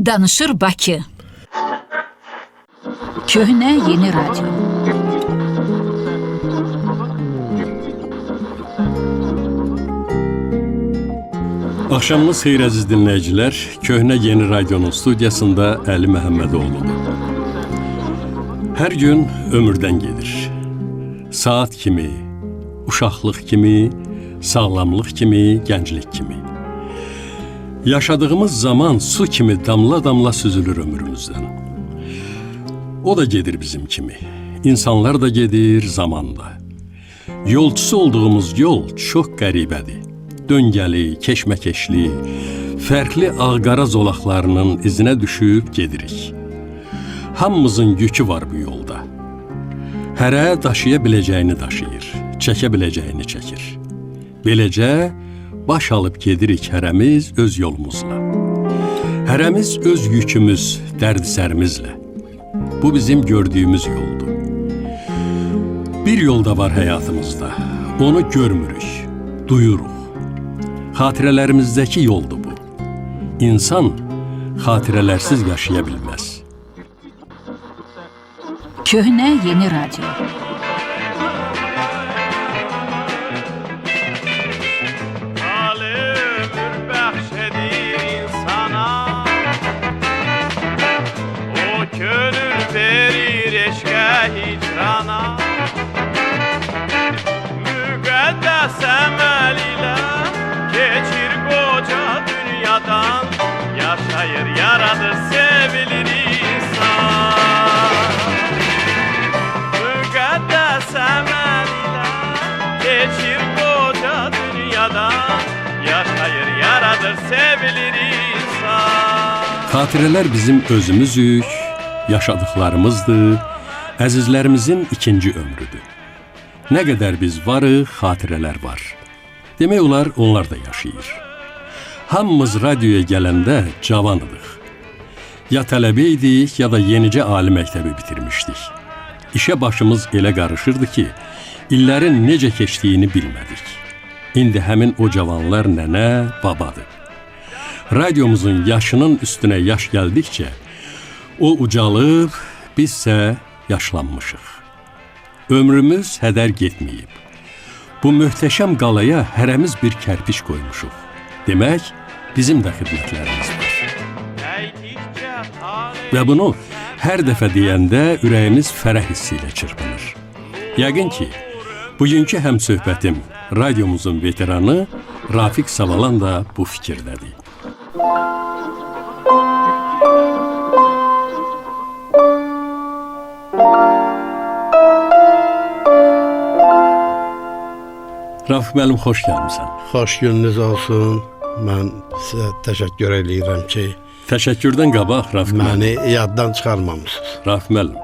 Danışır Bakı. Köhnə Yeni Radyo. Axşamınız xeyir əziz dinləyicilər. Köhnə Yeni Radionun studiyasında Əli Məhəmmədoğludur. Hər gün ömürdən gedir. Saat kimi, uşaqlıq kimi, sağlamlıq kimi, gənclik kimi. Yaşadığımız zaman su kimi damla-damla süzülür ömrümüzdən. O da gedir bizim kimi. İnsanlar da gedir, zaman da. Yolcusu olduğumuz yol çox qəribədir. Döngəli, keşməkeşli, fərqli ağ-qara zolaqlarının izinə düşüb gedirik. Hamımızın yükü var bu yolda. Hərə daşıya biləcəyini daşıyır, çəkə biləcəyini çəkir. Beləcə baş alıb gedirik hərəmiz öz yolumuzla. Hərəmiz öz yükümüz, dərd-sərimizlə. Bu bizim gördüyümüz yoldur. Bir yolda var həyatımızda, onu görmürük, duyuruq. Xatirələrimizdəki yoldur bu. İnsan xatirələrsiz yaşaya bilməz. Köhnə Yeni Radyo. Yaşayır, yaradır, sevilir insan. Müqəddəs əməl ilə keçir qoca dünyadan. Yaşayır, yaradır, sevilir insan. Xatirələr bizim özümüzük, yaşadıklarımızdır, əzizlərimizin ikinci ömrüdür. Nə qədər biz varıq, xatirələr var. Demək olar, onlar da yaşayır. Hamımız radioya gələndə cavanıdıq. Ya tələbə idik, ya da yenicə ali məktəbi bitirmişdik. İşə başımız elə qarışırdı ki, illərin necə keçdiyini bilmədik. İndi həmin o cavanlar nənə, babadır. Radiomuzun yaşının üstünə yaş gəldikcə, o ucalıb, bizsə yaşlanmışıq. Ömrümüz hədər getməyib. Bu möhtəşəm qalaya hərəmiz bir kərpiç qoymuşuq. Demək, bizim də xidmətlərimiz var. Və bunu hər dəfə deyəndə ürəyimiz fərəh hissi ilə çırpınır. Yəqin ki, bugünkü həmsöhbətim, radiomuzun veteranı Rafiq Savalan da bu fikirdədir. Rafiq müəllim, xoş gəlmisən. Xoş gününüz olsun. Mən sizə təşəkkür edirəm ki, Təşəkkürdən qabaq, Rafiq müəllim. məni yaddan çıxarmamışsınız. Rafiq müəllim,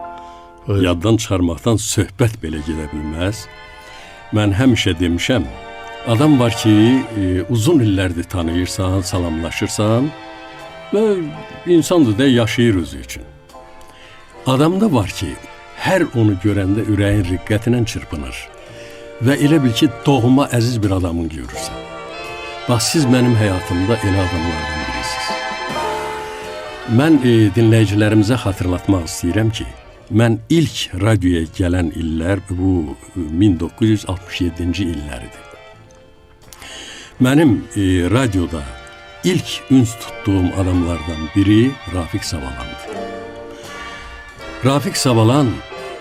yaddan çıxarmaqdan söhbət belə gedə bilməz. Mən həmişə demişəm, adam var ki, uzun illərdir tanıyırsan, salamlaşırsan və insandır da yaşayır özü üçün. Adamda var ki, hər onu görəndə ürəyin riqqətinə çırpınır və elə bil ki, doğma əziz bir adamın görürsən. Bax, siz mənim həyatımda elə adamlardan birisiniz. Mən dinləyicilərimizə xatırlatmaq istəyirəm ki, mən ilk radioya gələn illər bu 1967-ci illəridir. Mənim radioda ilk üns tutduğum adamlardan biri Rafiq Savalandır. Rafiq Savalan,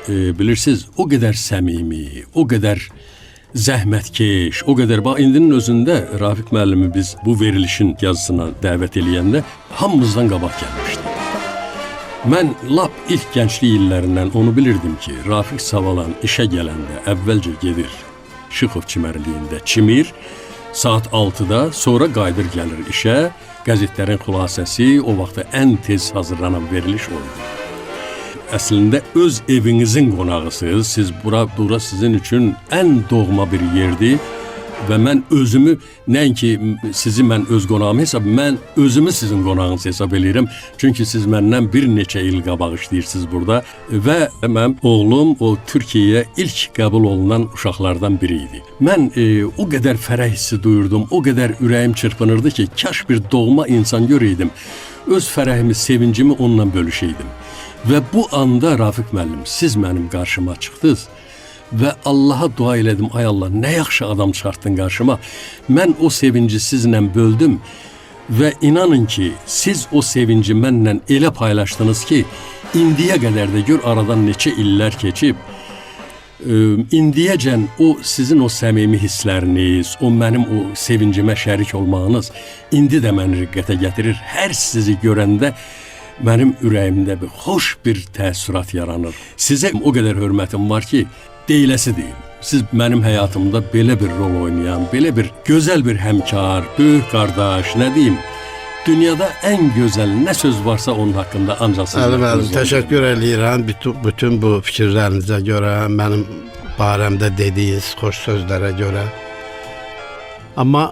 bilirsiniz, o qədər səmimi, o qədər zəhmətkeş, o qədər. Bax, indinin özündə Rafiq müəllimi biz bu verilişin yazısına dəvət eləyəndə hamımızdan qabaq gəlmişdi. Mən lap ilk gənclik illərindən onu bilirdim ki, Rafiq Savalan işə gələndə əvvəlcə gedir Şıxov çimərliyində çimir, saat 6-da, sonra qayıdır gəlir işə, qəzetlərin xülasəsi, o vaxtda ən tez hazırlanan veriliş oldu. Əslində öz evinizin qonağısınız. Siz bura sizin üçün ən doğma bir yerdir və mən özümü, nəinki sizi mən öz qonağım hesab, mən özümü sizin qonağınız hesab edirəm. Çünki siz məndən bir neçə il qabaq işləyirsiniz burada və mənim oğlum o Türkiyəyə ilk qəbul olunan uşaqlardan biri idi. Mən o qədər fərəh hissi duyurdum, o qədər ürəyim çırpınırdı ki, kaş bir doğma insan görəydim. öz fərəhimi, sevincimi onunla bölüşəydim. Və bu anda Rafiq müəllim, siz mənim qarşıma çıxdınız və Allaha dua elədim, ay Allah, nə yaxşı adam çıxartdın qarşıma. Mən o sevinci sizlə böldüm və inanın ki, siz o sevinci mənlə elə paylaşdınız ki, indiyə qədər də gör aradan neçə illər keçib, indiyəcən o sizin o səmimi hissləriniz, o mənim o sevincimə şərik olmağınız indi də məni riqqətə gətirir. Hər sizi görəndə mənim ürəyimdə bir xoş bir təəssürat yaranır. Sizə o qədər hörmətim var ki, deyiləsi deyil. Siz mənim həyatımda belə bir rol oynayan, belə bir gözəl bir həmkar, böyük qardaş, nə deyim, dünyada ən gözəl nə söz varsa onun haqqında ancaq siz. Müəllim, təşəkkür eləyirəm bütün bu fikirlərinizə görə, mənim barəmdə dediyiniz xoş sözlərə görə. Amma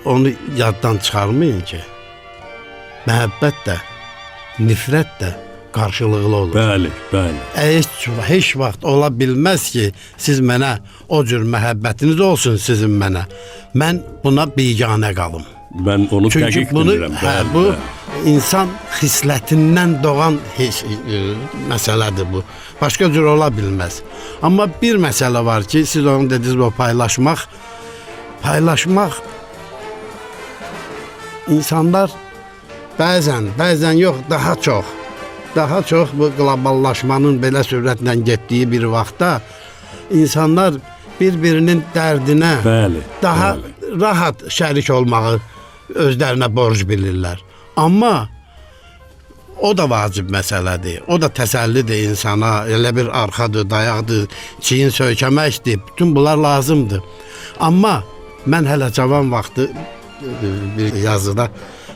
onu yaddan çıxarmayın ki, məhəbbət də, nifrət də qarşılıqlı olur. Bəli, bəli. Heç vaxt ola bilməz ki, siz mənə o cür məhəbbətiniz olsun sizin mənə. Mən buna biganə qalım. Mən onu dəqiq bilirəm. Bu insan xislətindən doğan məsələdir bu. Başqa cür ola bilməz. Amma bir məsələ var ki, siz onu dediniz, o paylaşmaq insanlar bəzən yox, daha çox bu qloballaşmanın belə sürətlə getdiyi bir vaxtda insanlar bir-birinin dərdinə daha rahat şərik olmağı özlərinə borc bilirlər. Amma o da vacib məsələdir. O da təsəllidir insana. Elə bir arxadır, dayaqdır, çiyin söykəməkdir. Bütün bunlar lazımdır. Amma mən hələ cavan vaxtı bir yazıda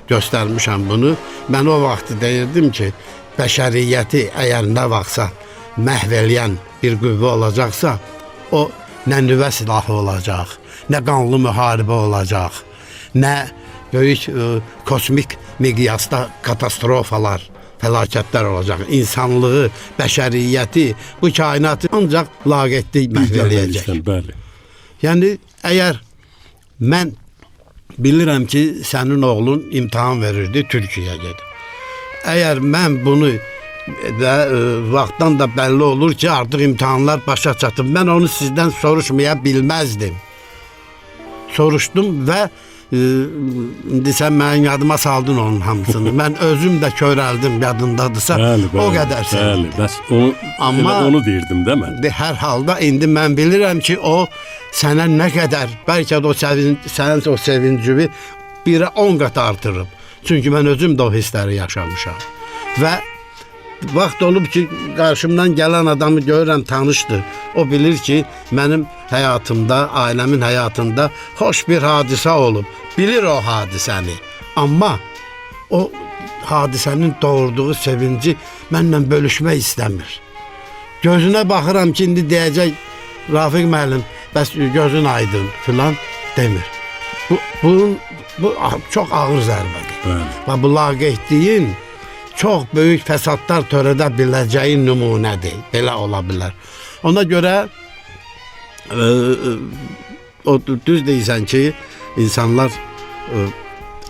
göstərmişəm bunu. Mən o vaxtı deyirdim ki, bəşəriyyəti əgər nə vaxtsa məhv eləyən bir qüvvə olacaqsa, o nə nüvə silahı olacaq, nə qanlı müharibə olacaq, nə böyük kosmik miqyasda katastrofalar, fəlakətlər olacaq. İnsanlığı, bəşəriyyəti, bu kainatı ancaq laqeydlik məhv eləyəcək. Bəli. Yəni, əgər mən bilirəm ki, sənin oğlun imtahan verirdi, Türkiyəyə gedib. Əgər mən bunu və vaxtdan da bəlli olur ki, artıq imtahanlar başa çatıb, mən onu sizdən soruşmaya bilməzdim. Soruşdum və indi sən mənim yadıma saldın onun hamısını. Mən özüm də körəldim, yadındadırsa, o qədər sevdim. Bəli, bəs onu deyirdim də mən. Hər halda indi mən bilirəm ki, o sənə nə qədər, bəlkə də sənin o sevincini 1-ə 10 qat artırıb. Çünki mən özüm də o hissləri yaşamışam. Və vaxt olub ki, qarşımdan gələn adamı görürəm, tanışdır. O bilir ki, mənim həyatımda, ailəmin həyatında xoş bir hadisə olub. Bilir o hadisəni. Amma o hadisənin doğurduğu sevinci mənlə bölüşmək istəmir. Gözünə baxıram ki, indi deyəcək, Rafiq müəllim, bəs gözün aydın filan demir. Bu çox ağır zərbədir. Və bu laqeydliyin çox böyük fəsadlar törədə biləcəyi nümunədir. Belə ola bilər. Ona görə o düz deyirsən ki, insanlar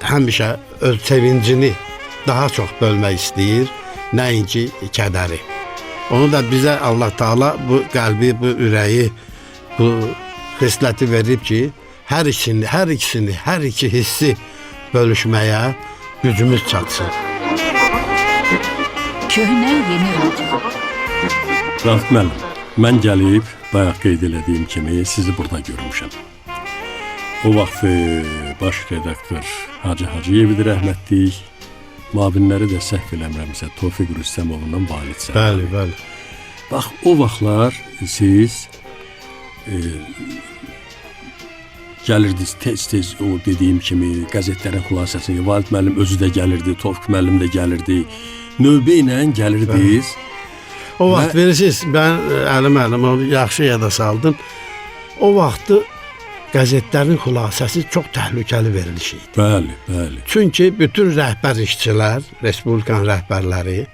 həmişə öz sevincini daha çox bölmək istəyir, nəinki kədəri. Onu da bizə Allah Taala bu qəlbi, bu ürəyi, bu xisləti verib ki, hər iki hissi bölüşməyə gücümüz çatsın. Köhnə yeni radio. Rafiq müəllim, mən gəlib, bayaq qeyd elədiyim kimi sizi burada görmüşəm. O vaxt baş redaktor Hacı Hacıyev rəhmətlik, müavinləri də səhv eləmirəmsə Tofiq Rüstəmovundan validsə. Bəli. Bax, o vaxtlar siz gəlirdiniz tez-tez o dediyim kimi qəzetlərin xülasəsini, Valid müəllim özü də gəlirdi, Tofiq müəllim də gəlirdi. Növbə ilə gəlirdiniz. O vaxt verirsiniz, mən Əli müəllim onu yaxşı yada saldım. O vaxtı qəzetlərin xülasəsi çox təhlükəli veriliş idi. Bəli. Çünki bütün rəhbər işçilər, respublikanın rəhbərləri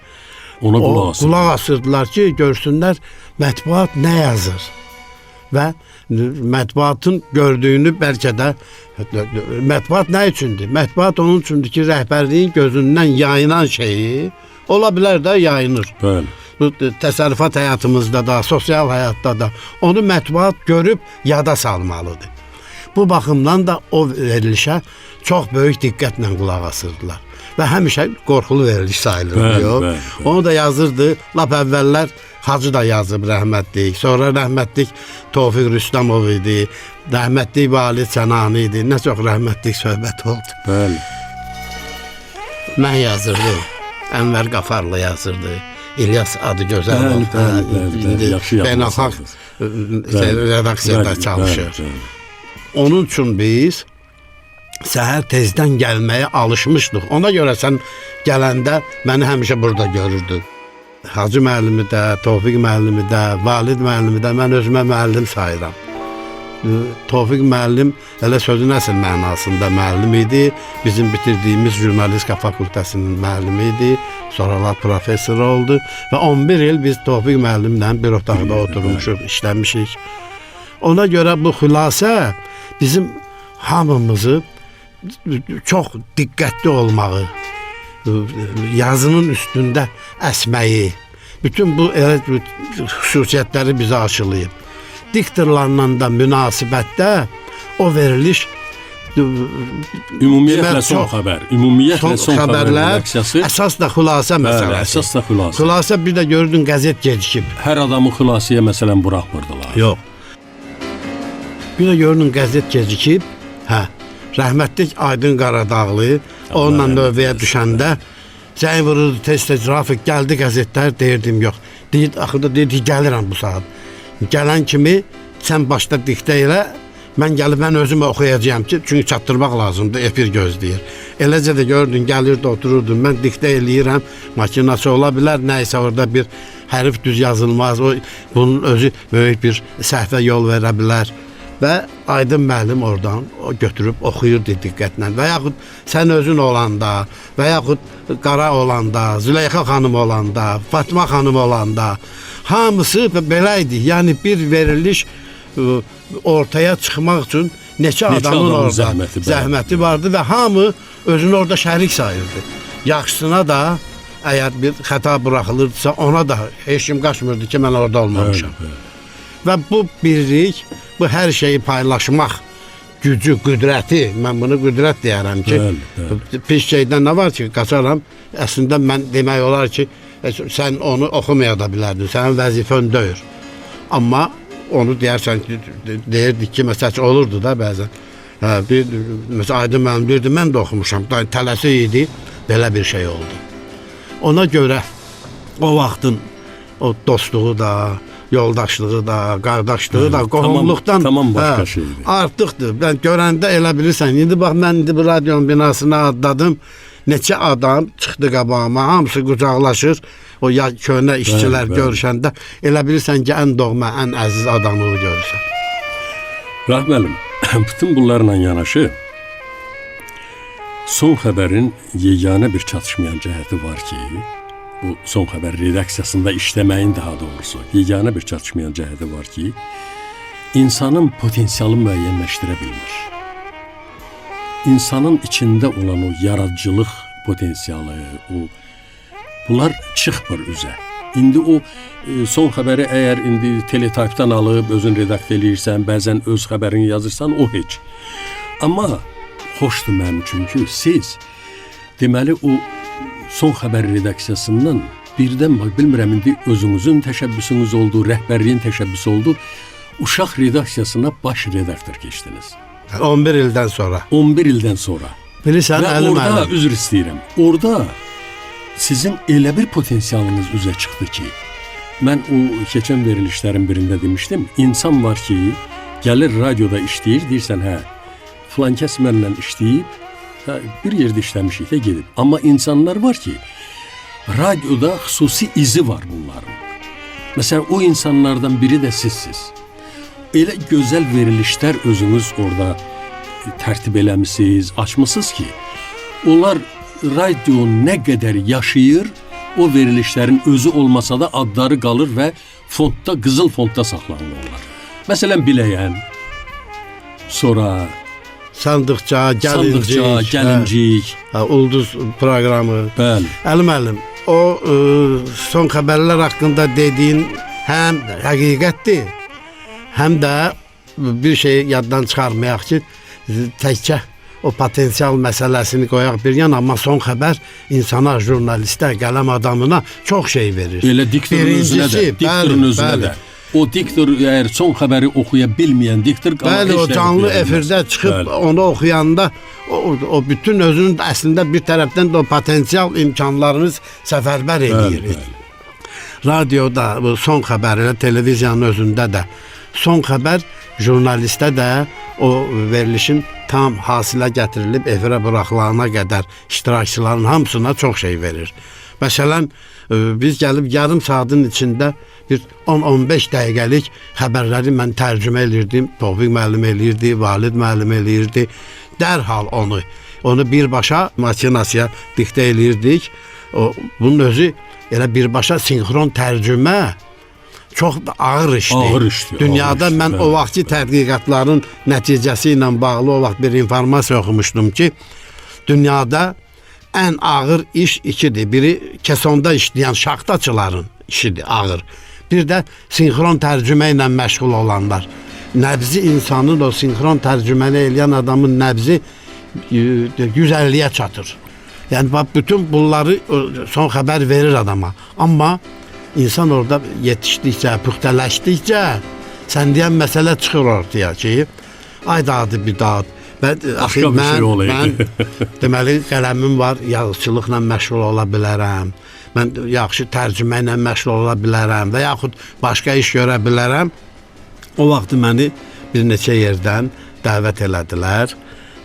ona qulaq asırdılar ki, görsünlər mətbuat nə yazır. və mətbuatın gördüyünü bəlkə də mətbuat nə üçündür? Mətbuat onun üçündür ki, rəhbərliyin gözündən yayınan şeyi ola bilər də yayınır. Bəli. Bu təsərrüfat həyatımızda da, sosial həyatda da onu mətbuat görüb yada salmalıdır. Bu baxımdan da o verilişə çox böyük diqqətlə qulaq asırdılar. Və həmişə qorxulu veriliş sayılır. Onu da yazırdı. Lap əvvəllər Hacı da yazıb rəhmətlik. Sonra rəhmətlik Tofiq Rüstəmov idi. Rəhmətlik Valid Sənani idi. Nə çox rəhmətlik söhbət oldu. Bəli. Mən yazırdım. Ənvər Qafarlı yazırdı. İlyas Adıgözəlov. Yaxşı beynəlxalq redaksiyada çalışır. Onun üçün biz səhər tezdən gəlməyə alışmışdıq. Ona görə sən gələndə məni həmişə burada görürdün. Hacı müəllimi də, Tofiq müəllimi də, Valid müəllimi də mən özümə müəllim sayıram. Tofiq müəllim elə sözün əsl mənasında müəllim idi. Bizim bitirdiyimiz jurnalistika fakültəsinin müəllimi idi. Sonralar professor oldu və 11 il biz Tofiq müəllimlə bir otaqda oturmuşuq, işləmişik. Ona görə bu xülasə bizim hamımızı çox diqqətli olmağı, yazının üstündə əsməyi, bütün bu xüsusiyyətləri bizə aşılayıb. Diktorlarla da münasibətdə o veriliş ümumiyyətlə son xəbər. Ümumiyyətlə son xəbərlər redaksiyası. Əsas da xülasə məsələsi. Əsas da xülasə. Xülasə bir də gördün qəzet gecikib. Hər adamı xülasəyə məsələn buraxmırdılar. Yox. Bir də gördün qəzet gecikib. Hə. Rəhmətlik Aydın Qaradağlı onunla növbəyə düşəndə zəng vururdu tez-tez Rafiq gəldi qəzetlər deyirdim yox. Deyir axırda deyir gəlirəm bu saat. Gələn kimi sən başda diktə elə, mən gəlib mən özüm oxuyacağam ki, çünki çatdırmaq lazımdır, efir gözləyir. Eləcə də gördün gəlirdi otururdum, mən diktə eləyirəm, makinası ola bilər, nəysə orada bir hərf düz yazılmaz, bunun özü böyük bir səhvə yol verə bilər. Və Aydın müəllim oradan götürüb oxuyurdu diqqətlə. Və yaxud sən özün olanda, və yaxud Qara olanda, Züleyxa xanım olanda, Fatma xanım olanda, hamısı belə idi. Yəni bir veriliş ortaya çıxmaq üçün neçə adamın orada zəhməti vardı və hamı özünü orada şərik sayırdı. Yaxşısına da əgər bir xəta buraxılırdısa ona da heç kim qaçmırdı ki, mən orada olmamışam. Və bu birlik, bu hər şeyi paylaşmaq gücü, qüdrəti, mən bunu qüdrət deyərəm ki, pis şeydən nə var ki, qaçaram, əslində mən demək olar ki, sən onu oxumaya da bilərdin, sənin vəzifən deyir. Amma onu deyərsən ki, deyirdik ki, məsəl olurdu da bəzən. Məsələn, Aydın müəllim deyirdi, mən də oxumuşam, tələsi idi, belə bir şey oldu. Ona görə o vaxtın o dostluğu da, yoldaşlığı da, qardaşlığı da, qohumluqdan tamam başqa şeydir. Artıqdır. Ben görəndə elə bilirsən. İndi bax mən indi bu radionun binasına adladım. Neçə adam çıxdı qabağıma, hamısı qucaqlaşır. O köhnə işçilər görüşəndə elə bilirsən ki, ən doğma, ən əziz adamı görürsən. Rahim müəllim, bütün bunlarla yanaşı son xəbərin yeganə bir çatışmayan cəhəti var ki, bu son xəbər redaksiyasında işləməyin daha doğrusu yeganə bir çatışmayan cəhəti var ki, insanın potensialı müəyyənləşdirə bilmir. İnsanın içində olan o yaradıcılıq potensialı, bunlar çıxmır üzə. İndi o son xəbəri əgər indi teletaypdan alıb özün redaktə eləyirsən, bəzən öz xəbərini yazırsan, o heç. Amma xoşdur mənim üçün ki, siz deməli o son xəbər redaksiyasından birdən bax, bilmirəm indi özünüzün təşəbbüsünüz oldu, rəhbərliyin təşəbbüsü oldu, uşaq redaksiyasına baş redaktor keçdiniz. 11 ildən sonra. 11 ildən sonra. Bilirsən, və orada, üzr istəyirəm, orada sizin elə bir potensialınız üzə çıxdı ki, mən o keçən verilişlərin birində demişdim, insan var ki, gəlir radioda işləyir, deyirsən, hə, filan kəs mənlə işləyib, bir yerdə işləmişik də gedib. Amma insanlar var ki, radioda xüsusi izi var bunların. Məsələn, o insanlardan biri də sizsiz. Elə gözəl verilişlər özünüz orada tərtib eləmişsiniz, açmışsınız ki, onlar radio nə qədər yaşayır, o verilişlərin özü olmasa da adları qalır və fondda, qızıl fondda saxlanırlar. Məsələn, Biləyən, sonra Sandıqça, Gəlincik, Sandıqça, Gəlincik. Ulduz proqramı. Bəli. Əli müəllim, o son xəbərlər haqqında dediyin həm həqiqətdir, həm də bir şey yaddan çıxarmayaq ki, təkcə o potensial məsələsini qoyaq bir yana, amma son xəbər insana, jurnalistə, qələm adamına çox şey verir. Elə diktorun özünə də, diktorun özünə də. O diktor əgər son xəbəri oxuya bilməyən diktor bəli, o canlı efirdə çıxıb onu oxuyanda o bütün özünün əslində bir tərəfdən də o potensial imkanlarını səfərbər edir. Radioda bu son xəbərlə televiziyanın özündə də son xəbər jurnalistə də o verilişin tam hasilə gətirilib efirə buraxılana qədər iştirakçıların hamısına çox şey verir. Məsələn, biz gəlib yarım saatın içində bir 10-15 dəqiqəlik xəbərləri mən tərcümə elirdim, Tofiq müəllim elirdi, Valid müəllim elirdi. Dərhal onu birbaşa maşinasıya diktə elirdik. Bunun özü elə birbaşa sinxron tərcümə çox ağır işdir. Ağır işdir. Dünyada mən o vaxtki tədqiqatların nəticəsi ilə bağlı o vaxt bir informasiya oxumuşdum ki, dünyada ən ağır iş ikidir. Biri kesonda işləyən şaxtaçıların işidir, ağır. Bir də sinxron tərcümə ilə məşğul olanlar. Nəbzi insanın o sinxron tərcüməni eləyən adamın nəbzi 150-yə çatır. Yəni bax, bütün bunları son xəbər verir adama. Amma insan orada yetişdikcə, püxtələşdikcə sən deyən məsələ çıxır ortaya ki, ay dadı bir dad. Başqa bir şey olaydı. Mən deməli qələmim var, yazıçılıqla məşğul ola bilərəm. Mən yaxşı tərcümə ilə məşğul ola bilərəm və yaxud başqa iş görə bilərəm. O vaxt məni bir neçə yerdən dəvət elədilər.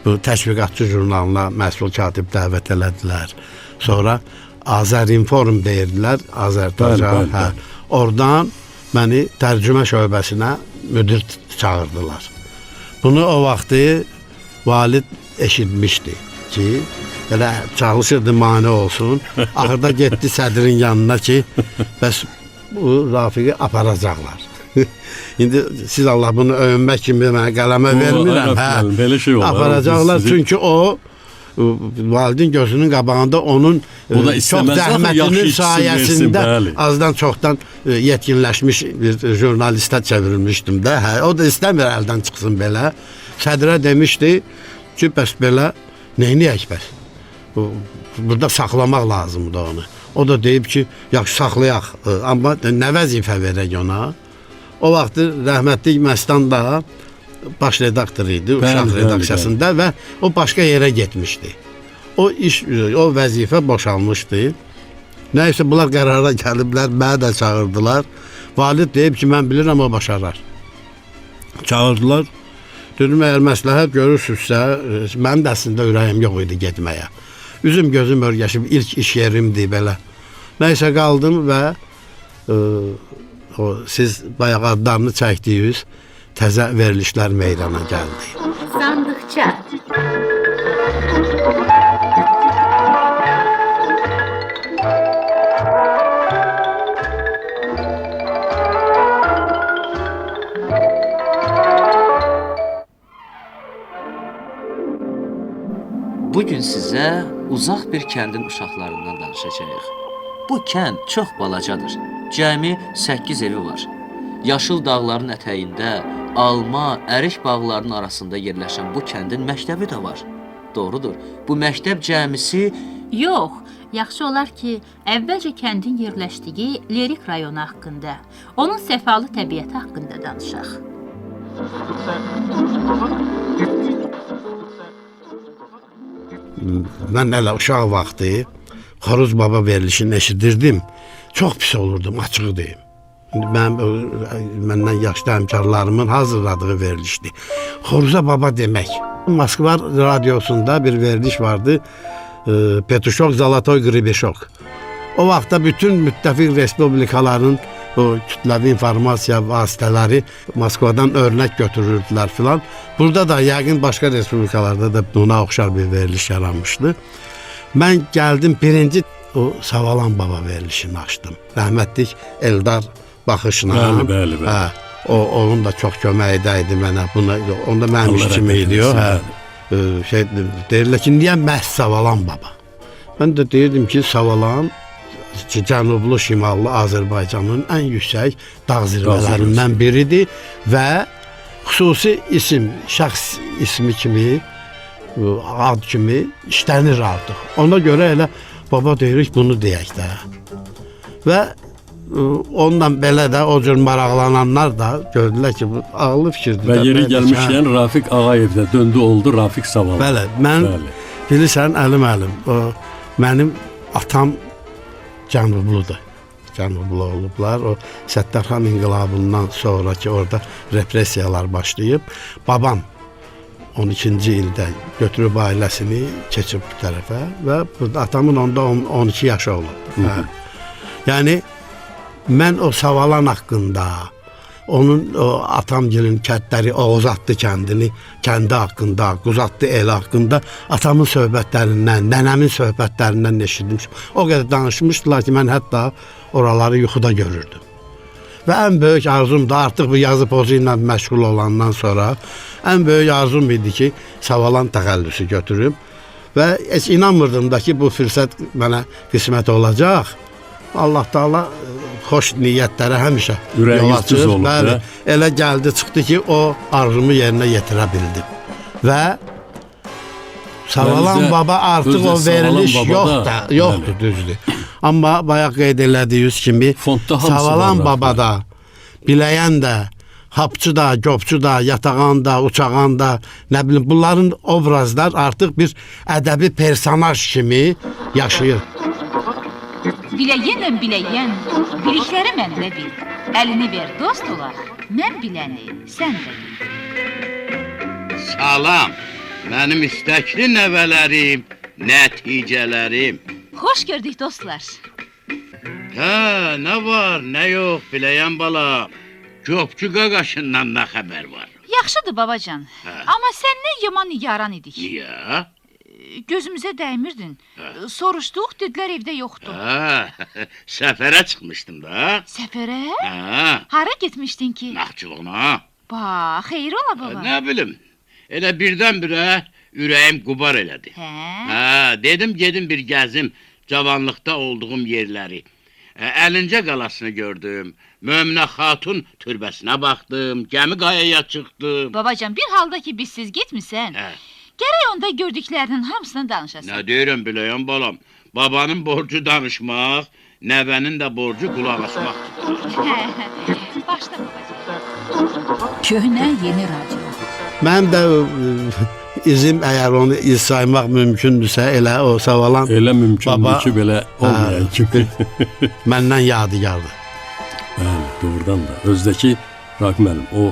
Bu təşviqatçı jurnalına məsul katib dəvət elədilər. Sonra Azərinform deyirdilər, Azərbayca. Hə. Oradan məni tərcümə şöbəsinə müdir çağırdılar. Bunu o vaxtı Valid eşitmişdi ki, elə çalışırdı mane olsun. Axırda getdi sədrin yanına ki, bəs bu Rafiqi aparacaqlar. İndi siz Allah bunu övünmək kimi mənə qələmə vermirəm. Belə şey olur. Aparacaqlar çünki o validin gözünün qabağında onun çox zəhmətinin sayəsində azdan çoxdan yetkinləşmiş bir jurnalistə çevrilmişdim də. Hə, o da istəmir əldən çıxsın belə. Sədrə demişdi ki, bəs belə neyniyək bəs? Burada saxlamaq lazımdır onu. O da deyib ki, yaxşı saxlayaq, amma nə vəzifə verək ona? O vaxtı rəhmətlik Məstan da baş redaktor idi, uşaq redaksiyasında və o başqa yerə getmişdi. O vəzifə boşalmışdı. Nəysə bunlar qərara gəliblər, mənə də çağırdılar. Valid deyib ki, mən bilirəm o başarar. Çağırdılar. Dedim, əgər məsləhət görürsünüzsə, mənim də əslində ürəyim yox idi getməyə. Üzüm gözüm örgəşib, ilk iş yerimdir belə. Nəysə qaldım və siz bayaq adlarını çəkdiyiniz təzə verilişlər meydana gəldi. Sandıqça. Bugün sizə uzaq bir kəndin uşaqlarından danışacağıq. Bu kənd çox balacadır. Cəmi 8 evi var. Yaşıl dağların ətəyində, alma, ərik bağlarının arasında yerləşən bu kəndin məktəbi də var. Doğrudur, bu məktəb cəmisi... Yox, yaxşı olar ki, əvvəlcə kəndin yerləşdiyi Lerik rayonu haqqında, onun səfalı təbiəti haqqında danışaq. Mən hələ uşaq vaxtı Xoruz Baba verilişini eşidirdim. Çox pis olurdum, açığı deyim. Məndən yaşlı həmkarlarımın hazırladığı verilişdir. Xoruza Baba demək. Moskva radiosunda bir veriliş vardı. Petushok, Zalatoy Gribeshok. O vaxtda bütün müttəfiq respublikaların o kütləvi informasiya vasitələri Moskvadan örnək götürürdülər filan. Burada da yəqin başqa respublikalarda da buna oxşar bir veriliş yaranmışdı. Mən gəldim birinci o Savalan Baba verilişini açdım. Rəhmətlik Eldar baxışla. Bəli. Hə, onun da çox köməyi idi mənə. Buna onda mənim Allah işçim rəhmət idi o. eləsin, Hə. Şey deyirlər ki, niyə məhz Savalan baba? Mən də deyirdim ki, Savalan cənublu, şimallı Azərbaycanın ən yüksək dağ zirvələrindən biridir və xüsusi isim, şəxs ismi kimi, ad kimi işlənir artıq. Ona görə elə baba deyirik, bunu deyək də. Və ondan belə də o cür maraqlananlar da gördülər ki, bu ağlı fikirdir. Və yeri Hə. gəlmişkən Rafiq Ağayev də döndü oldu Rafiq Savalan. Bəli, mən bilirsən Əlim, o mənim atam cənubludur. Cənublu olublar. O Səttarxan inqilabından sonraki orada repressiyalar başlayıb. Babam 12-ci ildə götürüb ailəsini keçib bu tərəfə və atamın onda 12 yaşı olub. Hə. Yəni mən o Savalan haqqında, onun o atamgilin kəndləri, Oğuzatlı kəndini, kəndi haqqında, Quzatlı eli haqqında atamın söhbətlərindən, nənəmin söhbətlərindən eşitmişdim. O qədər danışmışdılar ki, mən hətta oraları yuxuda görürdüm. Və ən böyük arzum da artıq bu yazı pozu ilə məşğul olandan sonra ən böyük arzum idi ki, Savalan təxəllüsü götürüm və heç inanmırdım da ki, bu fürsət mənə qismət olacaq. Allah Taala xoş niyyətlərə həmişə Ürəyiniz düz olub, Bəli, hə? elə gəldi, çıxdı ki, o arzumu yerinə yetirə bildim. Və Savalan Özdə- baba artıq özdə o veriliş Savalan baba da, yoxdur, düzdür. Amma bayaq qeyd elədiyiniz kimi Fondda hamısı Savalan var, baba da, Biləyən də, Hapçı da, Gopçu da, Yatağan da, Uçağan da, nə bilim, bunların obrazlar artıq bir ədəbi personaj kimi yaşayır. Biləyənlə biləyən, bilikləri məndə bil. Əlini ver, dost olaq. Mən biləni, sən də bil. Salam, mənim istəkli nəvələrim, nəticələrim. Xoş gördük dostlar. Hə, nə var, nə yox, biləyən bala. Gopçu qaqaşından nə xəbər var? Yaxşıdır babacan. Hə. Amma səndən yaman nigaran idik. Niyə? Gözümüzə dəymirdin. Soruşduq, dedilər evdə yoxdur. Hə, səfərə çıxmışdım da. Səfərə? Hə, Hara getmişdin ki? naxçılığına. Bax, xeyir ola baba. Nə bilim, elə birdən-birə ürəyim qubar elədi. Hə? Hə, dedim gedim bir gəzim cavanlıqda olduğum yerləri. Əlincə qalasını gördüm, Möminə xatun türbəsinə baxdım, gəmi qayaya çıxdım. Babacan, bir halda ki biz siz getmisən, Hə, gərək onda gördüklərinin hamısını danışasan. nə deyirəm biləyəm balam, babanın borcu danışmaq, nəvənin də borcu qulaq asmaqdır. Başla babacan. Köhnə yeni radio. Mən də izim, əgər onu iz saymaq mümkündürsə, elə o Savalan Elə mümkündür Baba- ki, belə olmayan kimi. məndən yadigardır. Bəli, doğrudan da. Özdəki Raqib müəllim, o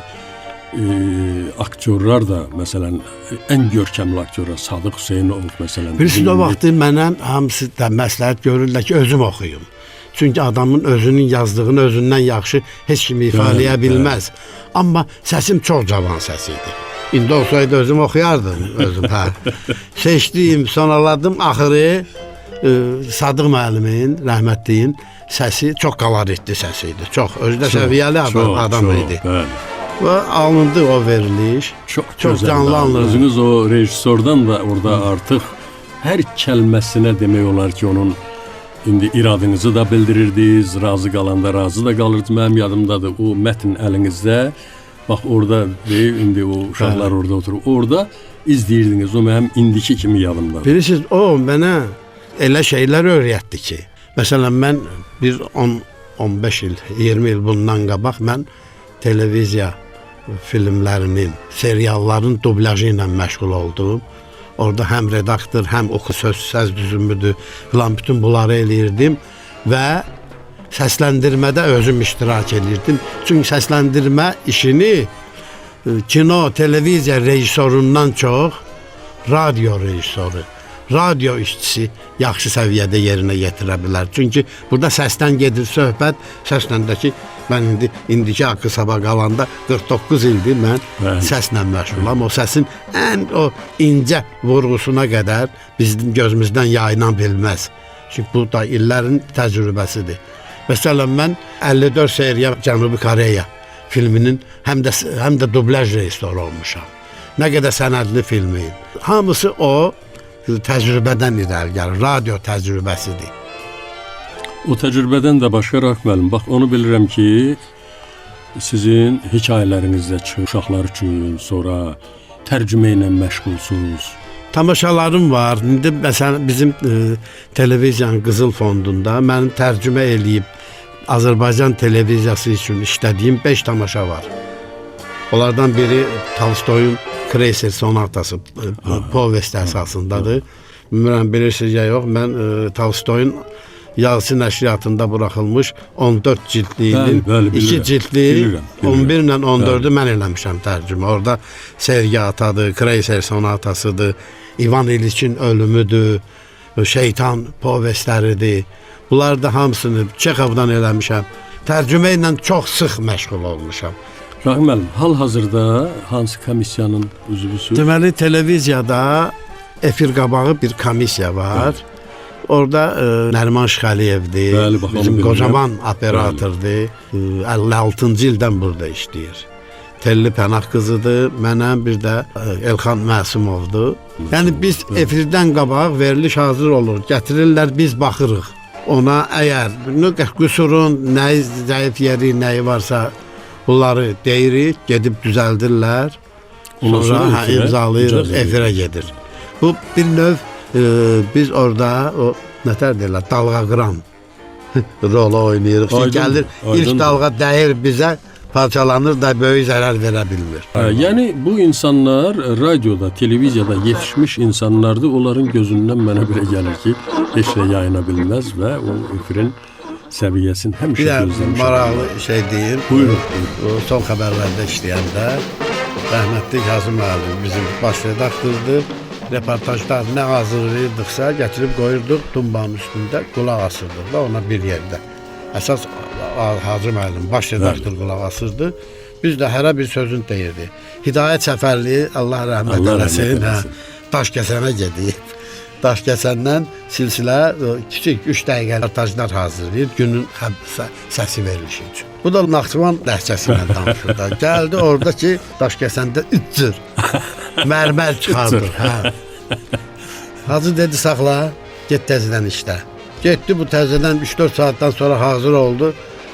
aktyorlar da, məsələn, ən görkəmli aktyorlar Sadıq Hüseynov, məsələn. Bilirsiniz, o vaxtı mənə hamısı da məsləhət görürlər ki, özüm oxuyum. Çünki adamın özünün yazdığını özündən yaxşı heç kimi ifadələyə Bəli, bilməz. Amma səsim çox cavan səs idi. İndi olsaydı özüm oxuyardım, özüm, hə. Seçdiyim, sonaladım, axırı Sadıq müəllimin, rəhmətliyin səsi çox koloritli səsi idi. Çox, özü də səviyyəli adam idi. Bəli. Və alındı o veriliş. Çox Çox gözəl. canlı alınırdı. Özünüz o rejissordan da orada artıq hər kəlməsinə demək olar ki, onun indi iradınızı da bildirirdiniz, razı qalanda razı da qalırdı. Mənim yadımdadır o mətn əlinizdə. Bax orada deyir, indi o uşaqlar orada oturur. Orada izləyirdiniz. O mənim indiki kimi yadımdadır. Bilirsiniz, o mənə elə şeylər öyrətdi ki, məsələn, mən bir 10-15 il, 20 il bundan qabaq mən televiziya filmlərinin, serialların dublajı ilə məşğul oldum. Orada həm redaktor, həm oxu söz düzümüdür, filan bütün bunları eləyirdim və səsləndirmədə özüm iştirak edirdim. Çünki səsləndirmə işini kino, televiziya rejissorundan çox radio rejissoru, radio işçisi yaxşı səviyyədə yerinə yetirə bilər. Çünki burada səsdən gedir söhbət, səsləndəki mən indiki haqqı sabah qalanda 49 ildir mən səslə məşğulam. O səsin ən o incə vurğusuna qədər bizim gözümüzdən yayınan bilməz. Çünki bu da illərin təcrübəsidir. Məsələn, mən 54 seriya Cənubi Koreya filminin həm də dublaj rejissoru olmuşam. Nə qədər sənədli filmin. Hamısı o təcrübədən irəli gəlir. Radio təcrübəsidir. O təcrübədən də başqa müəllim, bax onu bilirəm ki, sizin hekayələrinizdə uşaqlar üçün sonra tərcümə ilə məşğulsunuz. Tamaşalarım var. İndi məsələn bizim televiziyanın Qızıl Fondunda mənim tərcümə eləyib Azərbaycan televiziyası üçün işlədiyim 5 tamaşa var. Onlardan biri Tolstoyun Kreyser sonatası povest əsasındadır. Bilmirəm bilirsiniz ya yox, mən Tolstoyun Yazısı nəşriyyatında buraxılmış 14 cildliyinin 2 cildli 11 ilə 14-ü mən eləmişəm tərcümə. Orada Sergi Atadır, Kreyser sonatasıdır, İvan İliçin ölümüdür, Şeytan povestləridir. Bunlar da hamısını Çexovdan eləmişəm. Tərcümə ilə çox sıx məşğul olmuşam. Rahim müəllim, hal-hazırda hansı komissiyanın üzvüsünüz? Deməli, televiziyada efir qabağı bir komissiya var. Orada Nəriman Şıxəliyevdir, bizim qocaman operatordur, 56-cı ildən burada işləyir. Telli Pənah qızıdır, mənəm, bir də Elxan Məsumovdur. Yəni biz efirdən qabaq veriliş hazır olur, gətirirlər, biz baxırıq. Ona əgər qüsurun, nəyi zəif yeri, nəyi varsa bunları deyirik, gedib düzəldirlər. Sonra imzalayırıq, efirə gedir. Bu bir növ biz orada o nətər deyirlər, dalğa qıran rolu oynayırıq. Gəlir, ilk dalğa dəyir bizə, parçalanır da böyük zərər verə bilmir. Yəni bu insanlar radioda, televiziyada yetişmiş insanlardır. Onların gözündən mənə belə gəlir ki, heç də yayına bilməz və o efirin səviyyəsini həmişə gözləmişəm. Bir maraqlı şey deyim. Buyurun. Son xəbərlərdə işləyəndə rəhmətli Kazım müəllim bizim baş redaktordur. Reportajlar nə hazırlayırdıqsa gətirib qoyurduq tumbanın üstündə, qulaq asırdıq da ona bir yerdə. Əsas Hacı müəllim baş redaktor qulaq asırdı. Biz də hərə bir sözün deyirdi. Hidayət Səfərli, Allah rəhmət eləsin, Daşkəsənə gedib. Daşkəsəndən silsilə kiçik 3 dəqiqə reportajlar hazırlayır günün səsi verilişi üçün. Bu da Naxçıvan ləhcəsindən danışır da. Gəldi orada ki, Daşkəsəndə 3 cür mərmər çıxardır. Hacı dedi saxla, get təzədən işlə. Getdi bu təzədən 3-4 saatdan sonra hazır oldu.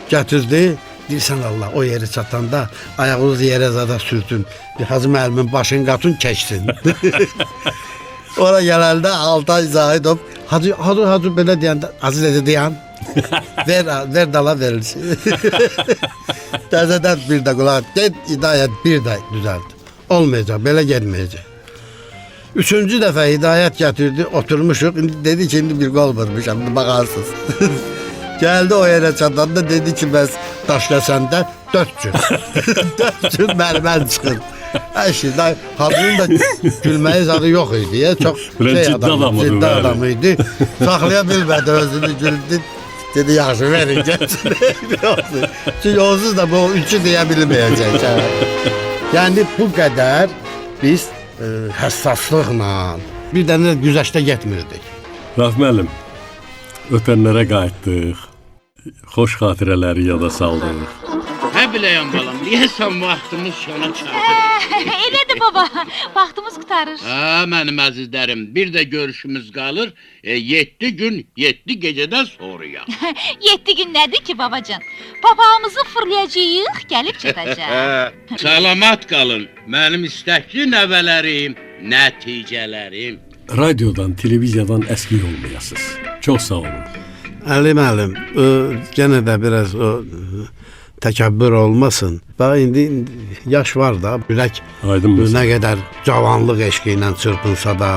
Gətirdi, deyirsən Allah, o yeri çatanda ayağınızı yerə zada sürtün. Hacı müəllimin başını qatın, keçsin. Ora gələndə Altay Zahidov, hacı belə deyəndə, hacı dedi deyən, ver dala verilsin. Təzədən bir də qulaq, get Hidayət bir də düzəldi. Olmayacaq, belə getməyəcək. 3-cü dəfə Hidayət gətirdi, oturmuşuq, dedi ki, indi bir qol vurmuşam, baxarsınız. Gəldi o yerə çatanda, dedi ki, bəs Daşkəsəndə 4 gün, 4 gün mərmər çıxır. Hər şey, Hacının da gülməyi zadı yox idi, çox ciddi adam idi. Saxlaya bilmədi, özünü güldü, dedi, yaxşı, verin, geçsin. Çünki onsuz da bu 3'ü deyə bilməyəcək. Yəni, bu qədər biz həssaslıqla bir dənə güzəştə getmirdik. Raf müəllim, ötənlərə qayıtdıq, xoş xatirələri yada saldıq. Hə biləyəm balam, deyəsən vaxtımız sona çatır. Elədir baba, vaxtımız qutarır. Hə, mənim əzizlərim, bir də görüşümüz qalır 7 gün, 7 gecədən sonraya. 7 gün nədir ki babacan? Papağımızı fırlayacağıq, gəlib çatacaq. Salamat qalın, mənim istəkli nəvələrim, nəticələrim. Radiodan, televiziyadan əski olmayasınız. Çox sağ olun. Əli müəllim, yenə də biraz o təkəbbür olmasın. Bax, indi yaş var da, ürək nə qədər cavanlıq eşqi ilə çırpınsa da,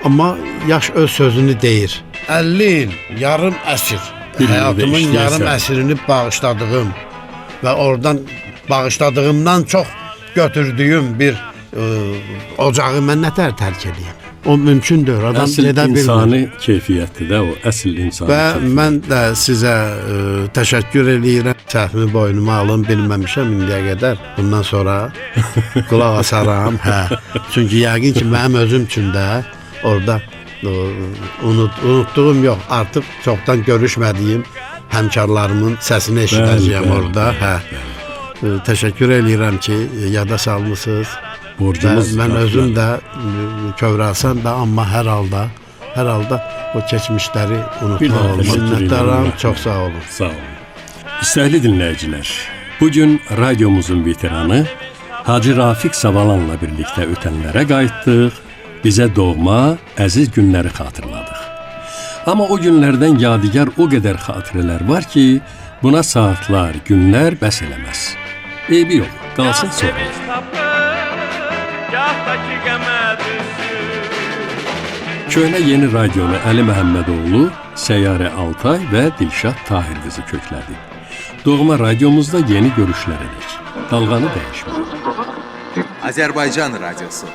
amma yaş öz sözünü deyir. 50 il, yarım əsr, həyatımın yarım əsrini bağışladığım və oradan bağışladığımdan çox götürdüyüm bir ocağı mən nətər tərk edeyim? O mümkündür, adam edə bilmir. Əsl insani keyfiyyətdir də o, əsl insani keyfiyyət. Və mən də sizə təşəkkür edirəm. Səhvimi boynuma alın, bilməmişəm indiyə qədər. Bundan sonra qulaq asaram. Çünki yəqin ki, mənim özüm üçün də orada unutduğum yox, artıq çoxdan görüşmədiyim həmkarlarımın səsini eşidəcəyəm orada. Təşəkkür eləyirəm ki, yada salmısınız. Borcumuz Mən var. özüm də kövrəlsəm də, amma hər halda o keçmişləri Bir unutmaq daha olmaz. təşəkkür Minnətdaram, edirəm. çox sağ olun. Sağ olun. İstəyili dinləyicilər, bugün radiomuzun veteranı Hacı Rafiq Savalanla birlikdə ötənlərə qayıtdıq, bizə doğma, əziz günləri xatırladıq. Amma o günlərdən yadigar o qədər xatirələr var ki, buna saatlar, günlər bəs eləməz. Eybi yox, qalsın sonra. Sevinç tapır, gah da ki qəmə düşür. Köhnə Yeni Radionu Əli Məhəmmədoğlu, Səyyarə Altay və Dilşad Tahir qızı köklədi. Doğma radiomuzda yeni görüşlər edək. Dalğanı dəyişmir. Azərbaycan Radiosu.